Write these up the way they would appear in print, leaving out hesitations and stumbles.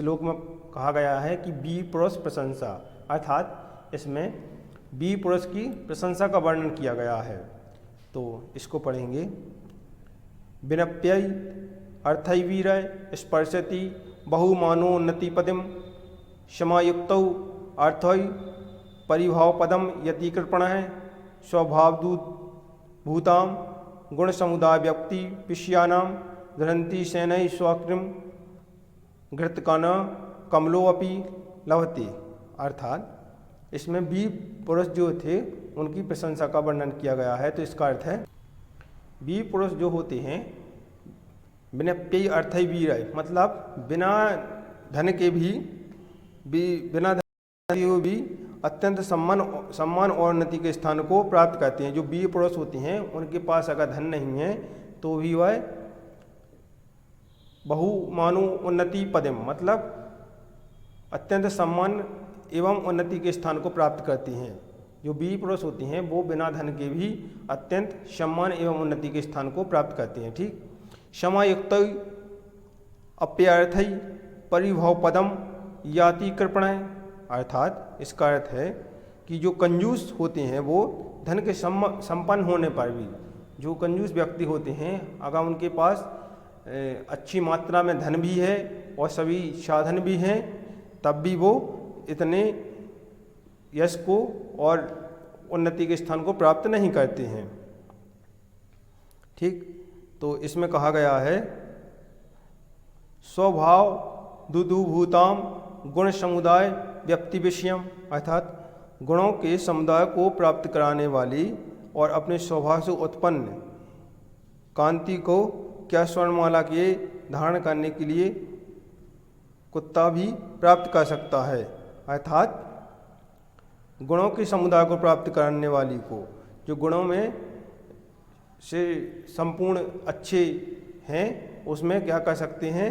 श्लोक में कहा गया है कि बी पुरुष प्रशंसा, अर्थात इसमें बी पुरुष की प्रशंसा का वर्णन किया गया है। तो इसको पढ़ेंगे। विनप्यय अर्थैवीरय स्पर्शति बहुमानोन्नतिपदम क्षमायुक्तौ अर्थै परिभावपदम यतिकृपणः स्वभावदूत भूताम गुण समुदाय व्यक्ति विषयानां धरन्ति शैनै स्वकृम घृतकन कमलोऽपि लभते। अर्थात इसमें बी पुरुष जो थे उनकी प्रशंसा का वर्णन किया गया है। तो इसका अर्थ है बी पुरुष जो होते हैं विनप्यय अर्थैवीरय, मतलब बिना धन के भी बिना धन के भी अत्यंत सम्मान और उन्नति के स्थान को प्राप्त करते हैं। जो बी पुरुष होते हैं उनके पास अगर धन नहीं है तो भी वह बहुमानु उन्नति पदम, मतलब अत्यंत सम्मान एवं उन्नति के स्थान को प्राप्त करते हैं। जो बी पुरुष होते हैं वो बिना धन के भी अत्यंत सम्मान एवं उन्नति के स्थान को प्राप्त करते हैं। ठीक। क्षमायुक्त अप्यर्थै परिभव पदम याति कृपणः, अर्थात इसका अर्थ है कि जो कंजूस होते हैं वो धन के संपन्न होने पर भी, जो कंजूस व्यक्ति होते हैं अगर उनके पास अच्छी मात्रा में धन भी है और सभी साधन भी हैं, तब भी वो इतने यश को और उन्नति के स्थान को प्राप्त नहीं करते हैं। ठीक। तो इसमें कहा गया है स्वभाव दुदुभूताम गुण समुदाय व्यक्ति विषयम, अर्थात गुणों के समुदाय को प्राप्त कराने वाली और अपने स्वभाव से उत्पन्न कांति को क्या स्वर्णमाला के धारण करने के लिए कुत्ता भी प्राप्त कर सकता है। अर्थात गुणों के समुदाय को प्राप्त करने वाली को, जो गुणों में से संपूर्ण अच्छे हैं, उसमें क्या कर सकते हैं,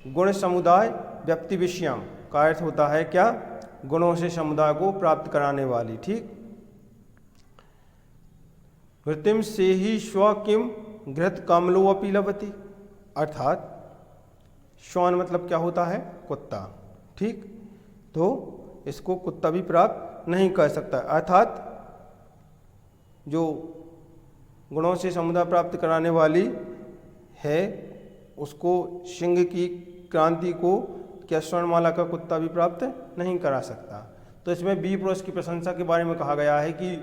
गुण समुदाय व्यक्ति विषयम का अर्थ होता है क्या, गुणों से समुदाय को प्राप्त कराने वाली। ठीक। वृत्तिम से ही स्व किम घृत कामलोऽपि लभते, अर्थात श्वान मतलब क्या होता है, कुत्ता। ठीक। तो इसको कुत्ता भी प्राप्त नहीं कर सकता, अर्थात जो गुणों से समुदाय प्राप्त कराने वाली है उसको सिंह की क्रांति को क्या स्वर्णमाला का कुत्ता भी प्राप्त नहीं करा सकता। तो इसमें बी पुरुष की प्रशंसा के बारे में कहा गया है कि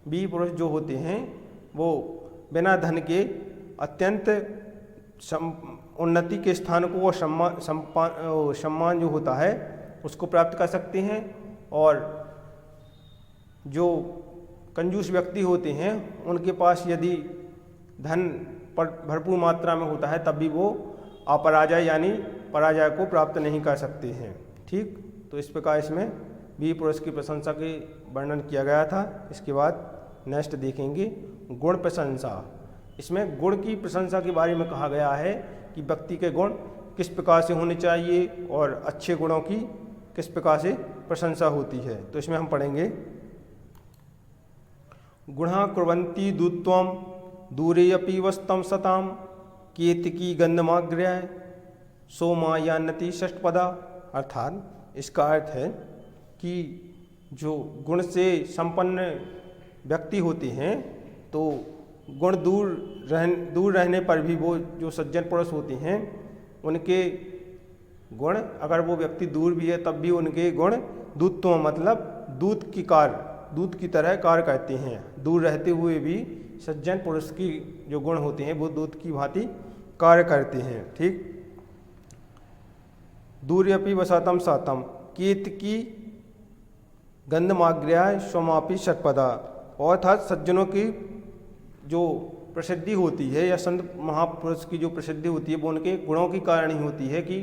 बी पुरुष जो होते हैं वो बिना धन के अत्यंत उन्नति के स्थान को और सम्मान जो होता है उसको प्राप्त कर सकते हैं, और जो कंजूस व्यक्ति होते हैं उनके पास यदि धन पर भरपूर मात्रा में होता है तब भी वो अपराजय यानी पराजय को प्राप्त नहीं कर सकते हैं। ठीक। तो इस प्रकार इसमें बी पुरुष की प्रशंसा के वर्णन किया गया था। इसके बाद नेक्स्ट देखेंगे गुण प्रशंसा। इसमें गुण की प्रशंसा के बारे में कहा गया है कि व्यक्ति के गुण किस प्रकार से होने चाहिए और अच्छे गुणों की किस प्रकार से प्रशंसा होती है। तो इसमें हम पढ़ेंगे गुणा कुर्वन्ति दूत्वम दूरे अपि वस्तं सताम केतकी गंधमाग्र्याय सोमायान्नति षष्ठपदा, अर्थात इसका अर्थ है कि जो गुण से संपन्न व्यक्ति होते हैं तो गुण दूर रहने पर भी वो जो सज्जन पुरुष होते हैं उनके गुण, अगर वो व्यक्ति दूर भी है तब भी उनके गुण दूतत्व मतलब दूत की तरह कार्य करते हैं। दूर रहते हुए भी सज्जन पुरुष की जो गुण होते हैं वो दूत की भांति कार्य करते हैं। ठीक। दूर्यपि वसतम सातम केतकी गंधमाग्र्याय स्वमापि षटपदा, अर्थात सज्जनों की जो प्रसिद्धि होती है या संत महापुरुष की जो प्रसिद्धि होती है वो उनके गुणों की कारण ही होती है कि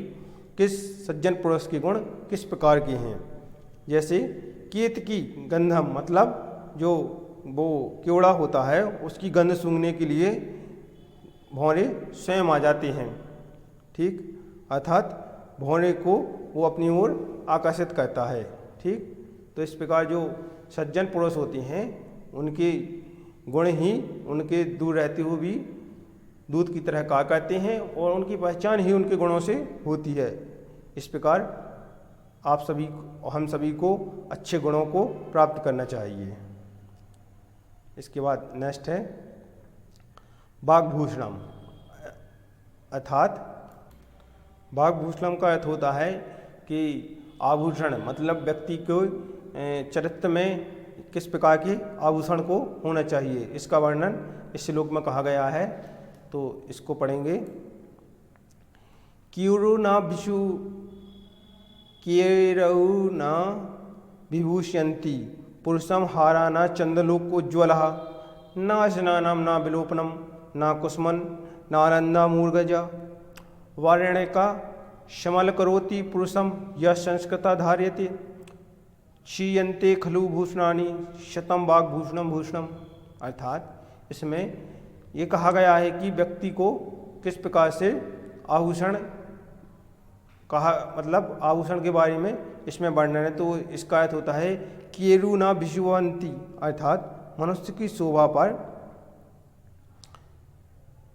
किस सज्जन पुरुष के गुण किस प्रकार के हैं। जैसे केतकी गंधम मतलब जो वो केवड़ा होता है उसकी गंध सूंघने के लिए भौरे स्वयं आ जाते हैं। ठीक। अर्थात भौरे को वो अपनी ओर आकर्षित करता है। ठीक। तो इस प्रकार जो सज्जन पुरुष होते हैं उनके गुण ही उनके दूर रहते हुए भी दूध की तरह कार्य करते हैं और उनकी पहचान ही उनके गुणों से होती है। इस प्रकार आप सभी हम सभी को अच्छे गुणों को प्राप्त करना चाहिए। इसके बाद नेक्स्ट है वाग्भूषणम, अर्थात वाग्भूषणम का अर्थ होता है कि आभूषण मतलब व्यक्ति को चरित्र में किस प्रकार के आभूषण को होना चाहिए, इसका वर्णन इस श्लोक में कहा गया है। तो इसको पढ़ेंगे। कीरू न विषु कीरऊ न विभूषयन्ति पुरुषम हारा न चंद्रलोकोज्ज्वल न स्नानम न विलोपनम न कुस्मन न आनंदा मूर्गज वारणिका शमल करोति पुरुषम यह संस्कृता धार्यते क्षीयन्ते खलु भूषणानि शतम वाग्भूषणम भूषणम। अर्थात इसमें ये कहा गया है कि व्यक्ति को किस प्रकार से आभूषण कहा, मतलब आभूषण के बारे में इसमें वर्णन है। तो इसका अर्थ होता है केरु न विषुवंती, अर्थात मनुष्य की शोभा पर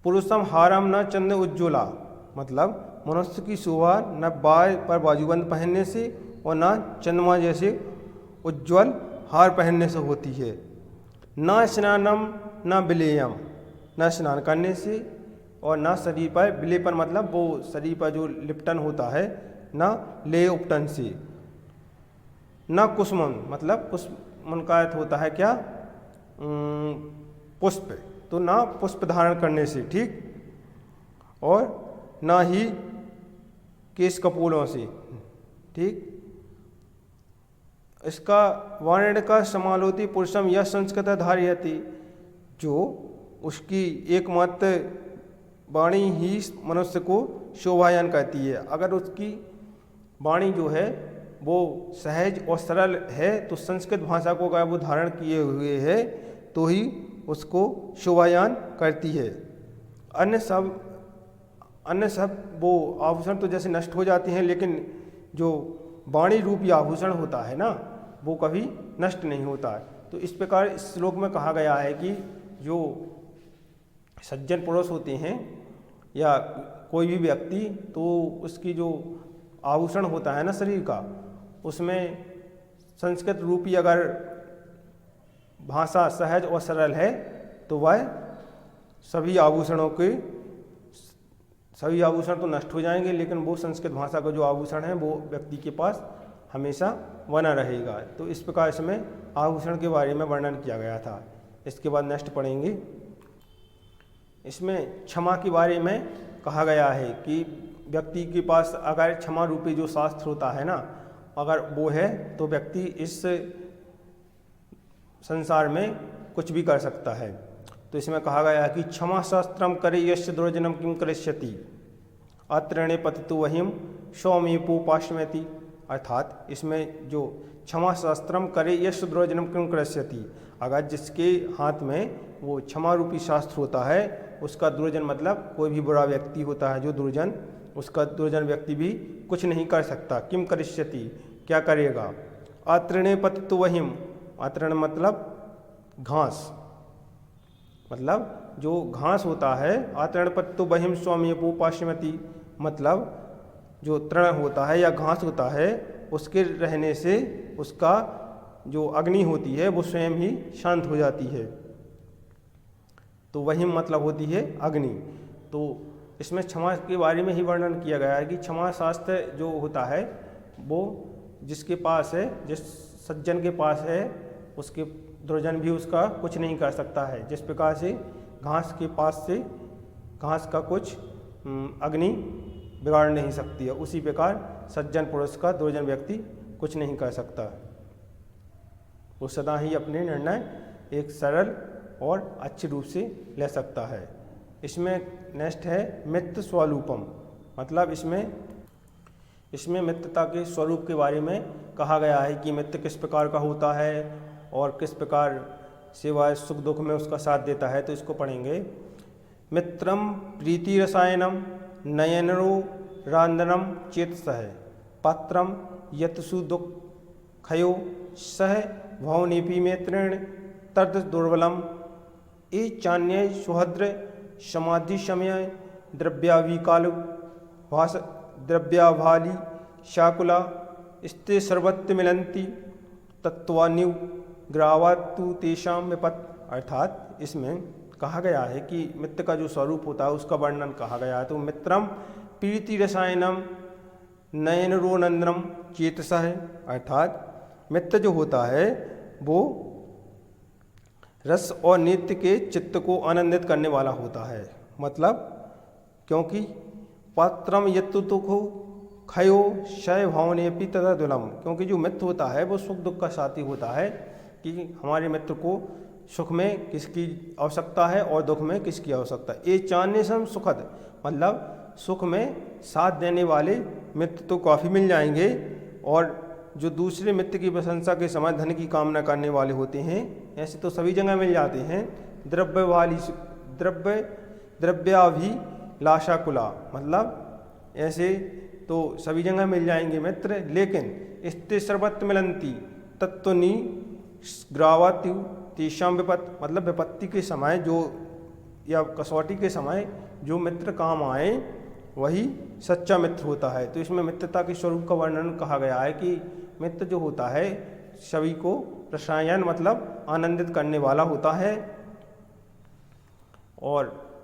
पुरुषम हारम न चंद्र उज्ज्वला, मतलब मनुष्य की शोभा न बाल पर बाजूबंद पहनने से और न चंद्रमा जैसे उज्ज्वल हार पहनने से होती है। न स्नानम न विलेयम, न स्नान करने से और न शरीर पर विलेपन मतलब वो शरीर पर जो लिपटन होता है, न ले उपटन से। न कुसुमन मतलब कुसुमन का अर्थ होता है क्या, पुष्प, तो ना पुष्प धारण करने से, ठीक, और ना ही केश कपोलों से, ठीक। इसका वर्ण का समालोति पुरुषम यह संस्कृत धार्यति, जो उसकी एकमात्र वाणी ही मनुष्य को शोभायन करती है। अगर उसकी वाणी जो है वो सहज और सरल है तो संस्कृत भाषा को अगर वो धारण किए हुए है तो ही उसको शोभायन करती है। अन्य सब वो आभूषण तो जैसे नष्ट हो जाते हैं, लेकिन जो वाणी रूपी आभूषण होता है ना, वो कभी नष्ट नहीं होता है। तो इस प्रकार इस श्लोक में कहा गया है कि जो सज्जन पुरुष होते हैं या कोई भी व्यक्ति, तो उसकी जो आभूषण होता है ना शरीर का, उसमें संस्कृत रूपी अगर भाषा सहज और सरल है तो वह सभी आभूषण तो नष्ट हो जाएंगे, लेकिन वो संस्कृत भाषा का जो आभूषण है वो व्यक्ति के पास हमेशा बना रहेगा। तो इस प्रकार इसमें आभूषण के बारे में वर्णन किया गया था। इसके बाद नेक्स्ट पढ़ेंगे। इसमें क्षमा के बारे में कहा गया है कि व्यक्ति के पास अगर क्षमा रूपी जो शास्त्र होता है ना, अगर वो है तो व्यक्ति इस संसार में कुछ भी कर सकता है। तो इसमें कहा गया है कि क्षमा शास्त्रम करे यश दुर्जनम किम करिष्यति अत्रेणे पतितु वहिम सौम्यपोपाश्यति। अर्थात इसमें जो क्षमा शास्त्रम करे यश दुर्जनम किम करिष्यति, अगर जिसके हाथ में वो क्षमा रूपी शास्त्र होता है, उसका दुर्जन मतलब कोई भी बुरा व्यक्ति होता है जो दुर्जन, उसका दुर्जन व्यक्ति भी कुछ नहीं कर सकता। किम करिष्यति क्या करेगा। अत्रेणे पतितु वहिम, अत्रण मतलब घास, मतलब जो घास होता है, अत्रण पतितु वहिम सौम्यपोपाश्यति मतलब जो तृण होता है या घास होता है, उसके रहने से उसका जो अग्नि होती है वो स्वयं ही शांत हो जाती है। तो वही मतलब होती है अग्नि। तो इसमें क्षमा के बारे में ही वर्णन किया गया है कि क्षमा शास्त्र जो होता है वो जिसके पास है, जिस सज्जन के पास है, उसके दुर्जन भी उसका कुछ नहीं कर सकता है। जिस प्रकार से घास के पास से घास का कुछ अग्नि बिगाड़ नहीं सकती है, उसी प्रकार सज्जन पुरुष का दुर्जन व्यक्ति कुछ नहीं कर सकता। वो सदा ही अपने निर्णय एक सरल और अच्छे रूप से ले सकता है। इसमें नेक्स्ट है मित्र स्वरूपम, मतलब इसमें मित्रता के स्वरूप के बारे में कहा गया है कि मित्र किस प्रकार का होता है और किस प्रकार से वह सुख दुख में उसका साथ देता है। तो इसको पढ़ेंगे। मित्रम प्रीति रसायनम नयनरो रांदनम चेतसह पत्रम यतसु दुःखयो सह भवनेपि मैत्रेण तद दुर्बलम ए चान्य सुहद्र समाधि समय द्रव्याविकाल भास द्रव्याभाली शाकुला स्ते सर्वत्र मिलंती तत्वान्यु ग्रावातु तेषाम विपत। अर्थात इसमें कहा गया है कि मित्र का जो स्वरूप होता है उसका वर्णन कहा गया है। तो मित्रम प्रीति रसायनम नयन रोनंदनम चेतसा है। अर्थात मित्र जो होता है वो रस और नित्य के चित्त को आनंदित करने वाला होता है। मतलब क्योंकि पात्रम यत्तु को खयो शय भावनेपि तथा दुलम, क्योंकि जो मित्र होता है वो सुख दुख का साथी होता है कि हमारे मित्र को सुख में किसकी आवश्यकता है और दुख में किसकी आवश्यकता है। ये चान्य सम सुखद, मतलब सुख में साथ देने वाले मित्र तो काफ़ी मिल जाएंगे, और जो दूसरे मित्र की प्रशंसा के समय धन की कामना करने वाले होते हैं ऐसे तो सभी जगह मिल जाते हैं। द्रव्याभिलाषाकुला, मतलब ऐसे तो सभी जगह मिल जाएंगे मित्र, लेकिन स्ते सर्वत्र मिलंती तत्वनि ग्रावात्यु तेषाम विपत, मतलब विपत्ति के समय जो या कसौटी के समय जो मित्र काम आए वही सच्चा मित्र होता है। तो इसमें मित्रता के स्वरूप का वर्णन कहा गया है कि मित्र जो होता है सभी को प्रसायन मतलब आनंदित करने वाला होता है, और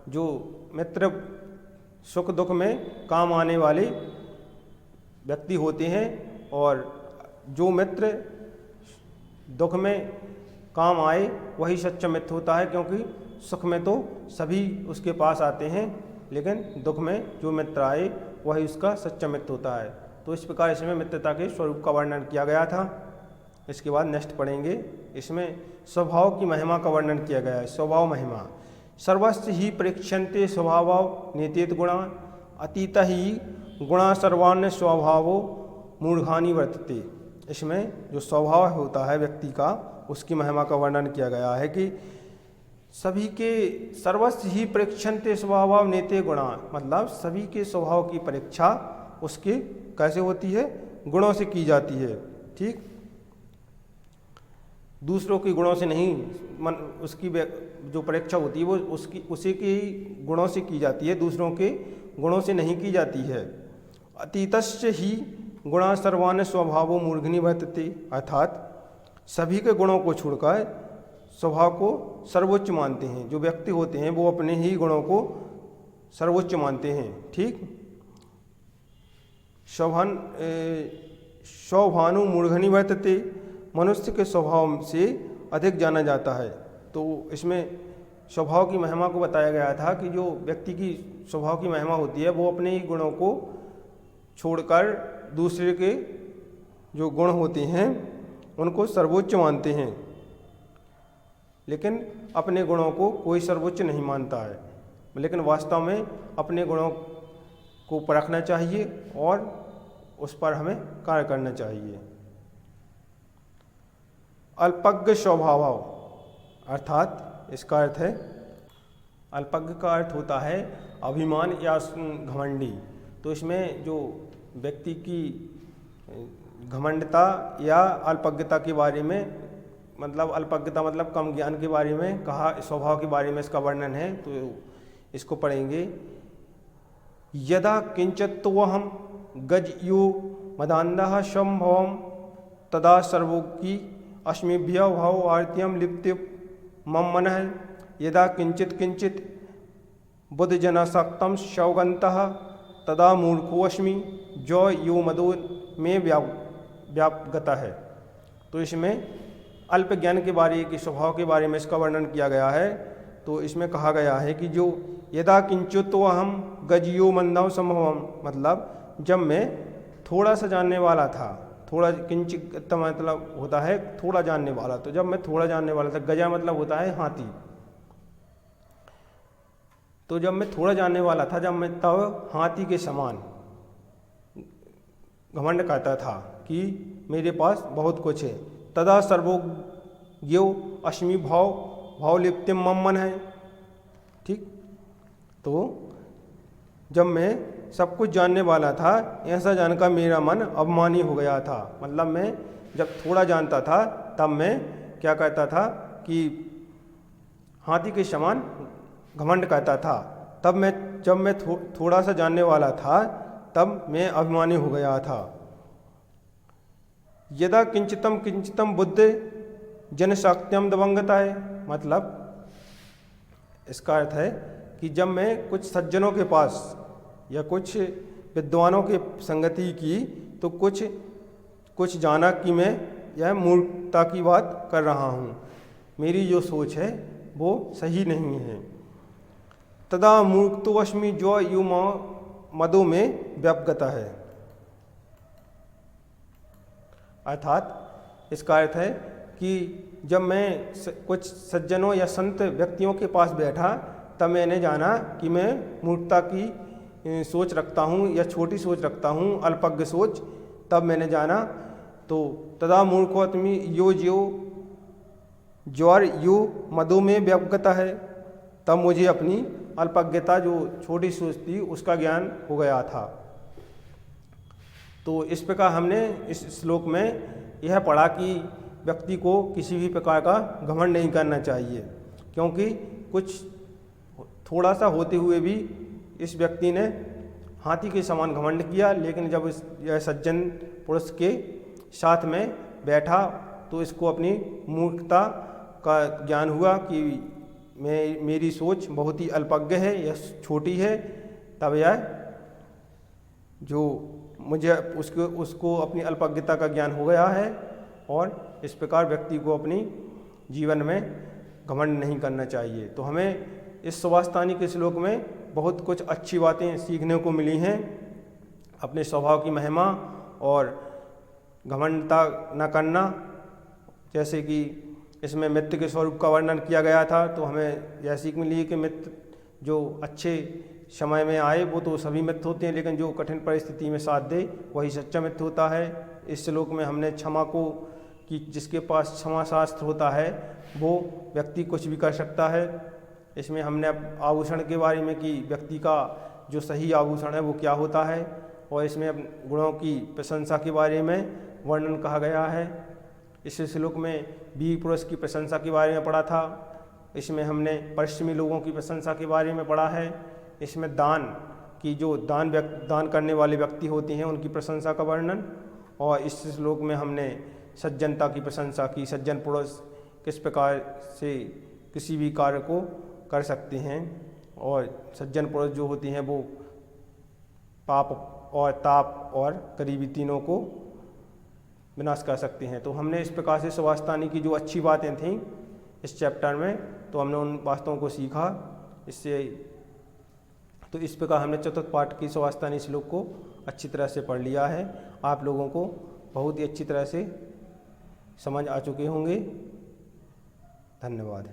जो मित्र सुख दुख में काम आने वाले व्यक्ति होते हैं, और जो मित्र दुख में काम आए वही सच्चा मित्र होता है, क्योंकि सुख में तो सभी उसके पास आते हैं लेकिन दुख में जो मित्र आए वही उसका सच्चा मित्र होता है। तो इस प्रकार इसमें मित्रता के स्वरूप का वर्णन किया गया था। इसके बाद नेक्स्ट पढ़ेंगे, इसमें स्वभाव की महिमा का वर्णन किया गया है। स्वभाव महिमा सर्वस्व ही परीक्षन्ते स्वभाव नीतित गुणा अतीत ही गुणा सर्वान्य स्वभावो मूढ़ानि वर्तते। इसमें जो स्वभाव होता है व्यक्ति का उसकी महिमा का वर्णन किया गया है कि सभी के सर्वस्व ही परीक्षन्ते स्वभाव नीते गुणा, मतलब सभी के स्वभाव की परीक्षा उसके कैसे होती है, गुणों से की जाती है। ठीक, दूसरों के गुणों से नहीं, उसकी जो परीक्षा होती है वो उसी के गुणों से की जाती है, दूसरों के गुणों से नहीं की जाती है। अतीतस्य ही गुणा सर्वान स्वभावो मूर्धनि वर्तते, अर्थात सभी के गुणों को छोड़कर स्वभाव को सर्वोच्च मानते हैं। जो व्यक्ति होते हैं वो अपने ही गुणों को सर्वोच्च मानते हैं। ठीक, स्वभानु मूर्धनि वर्तते, मनुष्य के स्वभाव से अधिक जाना जाता है। तो इसमें स्वभाव की महिमा को बताया गया था कि जो व्यक्ति की स्वभाव की महिमा होती है वो अपने ही गुणों को छोड़कर दूसरे के जो गुण होते हैं उनको सर्वोच्च मानते हैं, लेकिन अपने गुणों को कोई सर्वोच्च नहीं मानता है। लेकिन वास्तव में अपने गुणों को परखना चाहिए और उस पर हमें कार्य करना चाहिए। अल्पज्ञ स्वभाव, अर्थात इसका अर्थ है, अल्पज्ञ का अर्थ होता है अभिमान या घमंडी। तो इसमें जो व्यक्ति की घमंडता या अल्पज्ञता के बारे में, मतलब अल्पज्ञता मतलब कम ज्ञान के बारे में कहा, स्वभाव के बारे में इसका वर्णन है। तो इसको पढ़ेंगे। यदा किंचित्वहम गजयो मदान्धः संभवम तदा सर्वोकी अस्मिभ्य भाव आर्त्यम लिप्त्य मम मनः यदा किंचित किंचित बुद्धजनसक्तम सौगन्तः तदा मूर्खोऽस्मि जो यो मदो में व्यापगता है। तो इसमें अल्प ज्ञान के बारे के स्वभाव के बारे में इसका वर्णन किया गया है। तो इसमें कहा गया है कि जो यदा किंचितो हम गजियो मंदव संभवम, मतलब जब मैं थोड़ा सा जानने वाला था, थोड़ा किंचित मतलब होता है थोड़ा जानने वाला, तो जब मैं थोड़ा जानने वाला था, गजा मतलब होता है हाथी, तो जब मैं थोड़ा जानने वाला था, जब मैं तब हाथी के समान घमंड करता था कि मेरे पास बहुत कुछ है। तदा सर्वज्ञो अस्मि भाव लिप्त्यम मम मन है। ठीक, तो जब मैं सब कुछ जानने वाला था, ऐसा जानकर मेरा मन अभिमानी हो गया था। मतलब मैं जब थोड़ा जानता था तब मैं क्या करता था कि हाथी के समान घमंड करता था, जब मैं थोड़ा सा जानने वाला था तब मैं अभिमानी हो गया था। यदा किंचितम बुद्धि जनशाक्त्यम दबंगता है, मतलब इसका अर्थ है कि जब मैं कुछ सज्जनों के पास या कुछ विद्वानों की संगति की तो कुछ जाना कि मैं यह मूर्खता की बात कर रहा हूँ, मेरी जो सोच है वो सही नहीं है। तदा मूर्खतो अस्मि जो यू मदो में व्यापगता है, अर्थात इसका अर्थ है कि जब मैं कुछ सज्जनों या संत व्यक्तियों के पास बैठा तब मैंने जाना कि मैं मूर्खता की सोच रखता हूँ या छोटी सोच रखता हूँ, अल्पज्ञ सोच, तब मैंने जाना। तो तदा मूर्खोत्मी यो ज्वर यू मधु में व्यापकता है, तब मुझे अपनी अल्पज्ञता जो छोटी सोच थी उसका ज्ञान हो गया था। तो इस प्रकार हमने इस श्लोक में यह पढ़ा कि व्यक्ति को किसी भी प्रकार का घमंड नहीं करना चाहिए, क्योंकि कुछ थोड़ा सा होते हुए भी इस व्यक्ति ने हाथी के समान घमंड किया, लेकिन जब यह सज्जन पुरुष के साथ में बैठा तो इसको अपनी मूर्खता का ज्ञान हुआ कि मेरी सोच बहुत ही अल्पज्ञ है या छोटी है। तब यह जो मुझे उसको अपनी अल्पज्ञता का ज्ञान हो गया है, और इस प्रकार व्यक्ति को अपनी जीवन में घमंड नहीं करना चाहिए। तो हमें इस सुभाषितानी के श्लोक में बहुत कुछ अच्छी बातें सीखने को मिली हैं, अपने स्वभाव की महिमा और घमंडता न करना। जैसे कि इसमें मित्र के स्वरूप का वर्णन किया गया था, तो हमें यह सीख मिली कि मित्र जो अच्छे समय में आए वो तो सभी मित्र होते हैं, लेकिन जो कठिन परिस्थिति में साथ दे वही सच्चा मित्र होता है। इस श्लोक में हमने क्षमा को कि जिसके पास क्षमा शास्त्र होता है वो व्यक्ति कुछ भी कर सकता है। इसमें हमने आभूषण के बारे में कि व्यक्ति का जो सही आभूषण है वो क्या होता है, और इसमें गुणों की प्रशंसा के बारे में वर्णन कहा गया है। इस श्लोक में वीर पुरुष की प्रशंसा के बारे में पढ़ा था। इसमें हमने परिश्रमी लोगों की प्रशंसा के बारे में पढ़ा है। इसमें दान की जो दान करने वाले व्यक्ति होते हैं उनकी प्रशंसा का वर्णन, और इस श्लोक में हमने सज्जनता की प्रशंसा की, सज्जन पुरुष किस प्रकार से किसी भी कार्य को कर सकते हैं, और सज्जन पुरुष जो होती हैं वो पाप और ताप और करीबी तीनों को विनाश कर सकते हैं। तो हमने इस प्रकार से सुभाषितानी की जो अच्छी बातें थीं इस चैप्टर में, तो हमने उन बातों को सीखा। तो इस प्रकार हमने चतुर्थ पाठ की सुभाषितानी श्लोक को अच्छी तरह से पढ़ लिया है। आप लोगों को बहुत ही अच्छी तरह से समझ आ चुके होंगे। धन्यवाद।